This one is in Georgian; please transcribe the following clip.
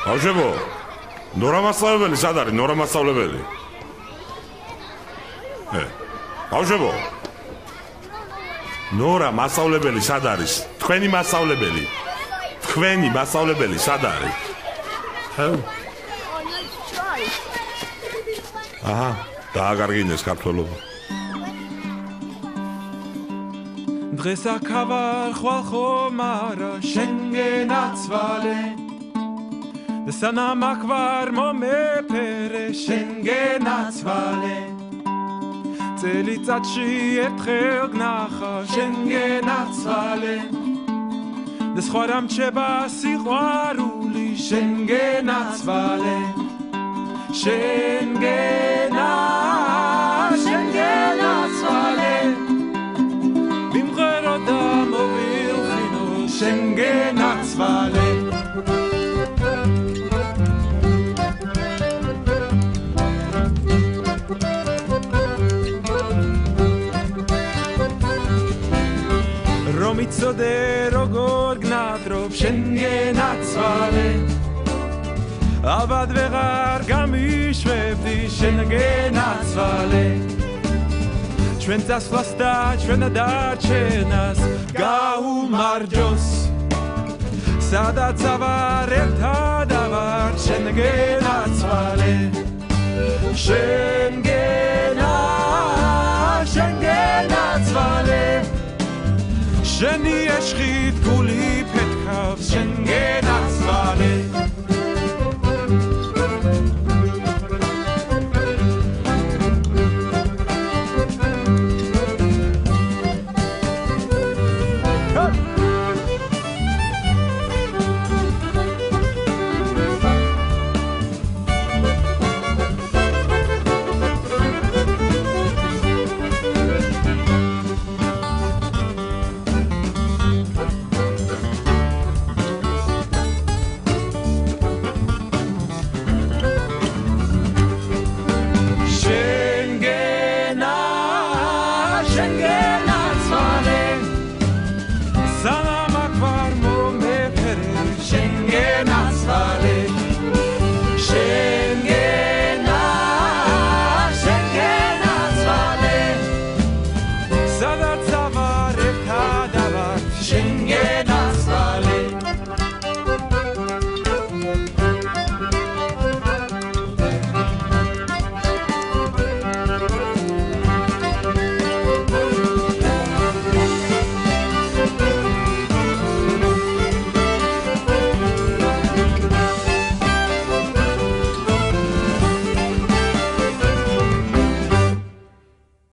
ბავშვებო, ნორა მასწავლებელი სად არის? ნორა მასწავლებელი. ბავშვებო. ნორა მასწავლებელი სად არის? თქვენი მასწავლებელი. თქვენი მასწავლებელი სად არის? აჰა, დააგარგინეს ქართველობა. დღეს აქავარ ხვალ ხომარა შენგენაცვალე და სანამ აქ ვარ მომეფერე შენგენაცვალე წელიწადში ერთხელ გნახა შენგენაცვალე და სხვა რა მრჩება სიყვარული შენგენაცვალე შენგენაცვალე მიმღერო და მოვილხინო შენგენაცვალე რომ იცოდე როგორ გნადრობ შენგენაცვალე ალბათ ვეღარ გამიშვებდი შენგენაცვალე ჩვენ წასვლას და ჩვენ დარჩენას გაუმარჯოს სადაც ავარ ერთად ავარ შენგენაცვალე შენგენაცვალე შენი ეშხით გული ფეთქავს შენგენაცვალე